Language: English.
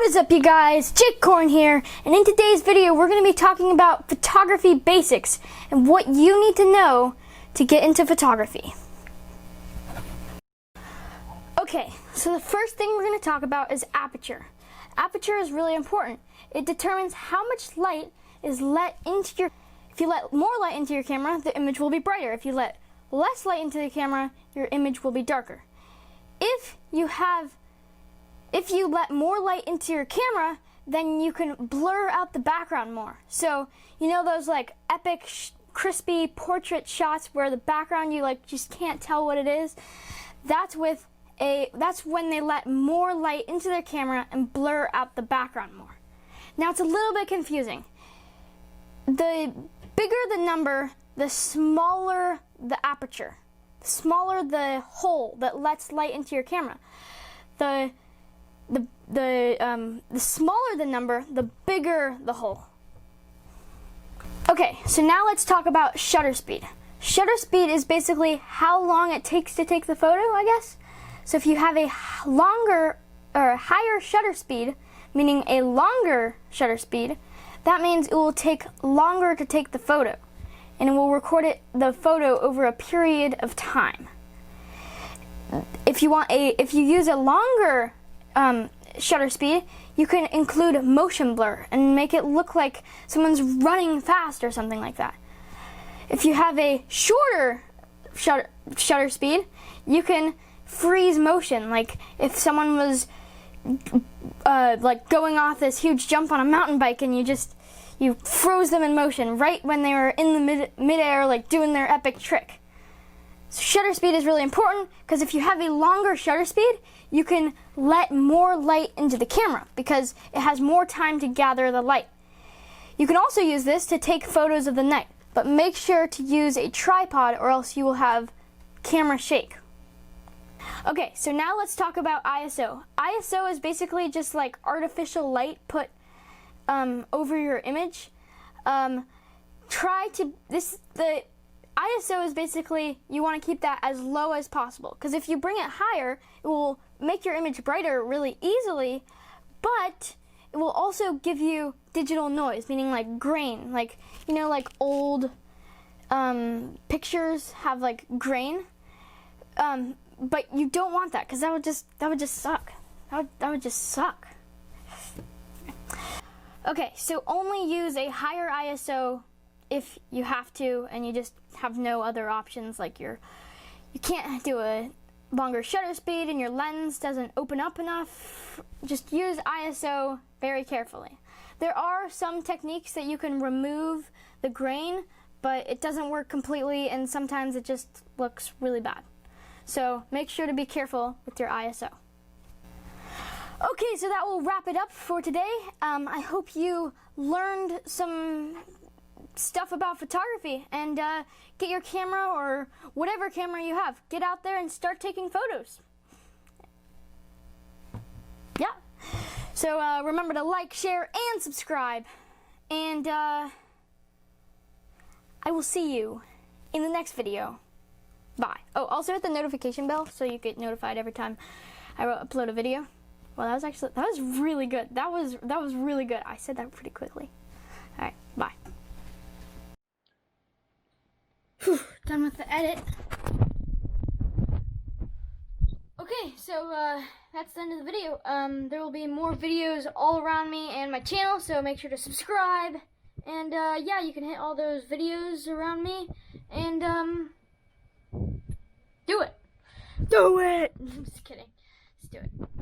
What is up, you guys? Koren here, and in today's video we're going to be talking about photography basics and what you need to know to get into photography. Okay, so the first thing we're going to talk about is aperture. Aperture is really important. It determines how much light is let into your... If you let more light into your camera, the image will be brighter. If you let less light into the camera, your image will be darker. If you let more light into your camera, then you can blur out the background more. So, you know those like epic, crispy portrait shots where the background you just can't tell what it is? That's when they let more light into their camera and blur out the background more. Now it's a little bit confusing. The bigger the number, the smaller the aperture. The smaller the hole that lets light into your camera. The smaller the number, the bigger the hole. Okay, so now let's talk about shutter speed. Shutter speed is basically how long it takes to take the photo, I guess. So if you have a longer or a higher shutter speed, meaning a longer shutter speed, that means it will take longer to take the photo, and it will record the photo over a period of time. If you use a longer shutter speed, you can include motion blur and make it look like someone's running fast or something like that. If you have a shorter shutter speed, you can freeze motion, like if someone was like going off this huge jump on a mountain bike and you froze them in motion right when they were in the midair, like doing their epic trick. So shutter speed is really important because if you have a longer shutter speed, you can let more light into the camera because it has more time to gather the light. You can also use this to take photos of the night, but make sure to use a tripod or else you will have camera shake. Okay, so now let's talk about ISO. ISO is basically just like artificial light put over your image. The ISO is basically, you want to keep that as low as possible, because if you bring it higher, it will make your image brighter really easily, but it will also give you digital noise, meaning like grain, like, you know, like old pictures have like grain, but you don't want that, because that would just suck. That would just suck. Okay, so only use a higher ISO if you have to, and you just have no other options, like you can't do a longer shutter speed and your lens doesn't open up enough. Just use ISO very carefully. There are some techniques that you can remove the grain, but it doesn't work completely, and sometimes it just looks really bad. So make sure to be careful with your ISO. Okay, so that will wrap it up for today. I hope you learned some stuff about photography, and get your camera or whatever camera you have. Get out there and start taking photos. Yeah. So remember to like, share, and subscribe. And I will see you in the next video. Bye. Oh, also hit the notification bell so you get notified every time I upload a video. Well, that was really good. That was really good. I said that pretty quickly. All right, bye. Whew, done with the edit. Okay, so that's the end of the video. There will be more videos all around me and my channel, so make sure to subscribe. And yeah, you can hit all those videos around me and do it. Do it. I'm just kidding. Let's do it.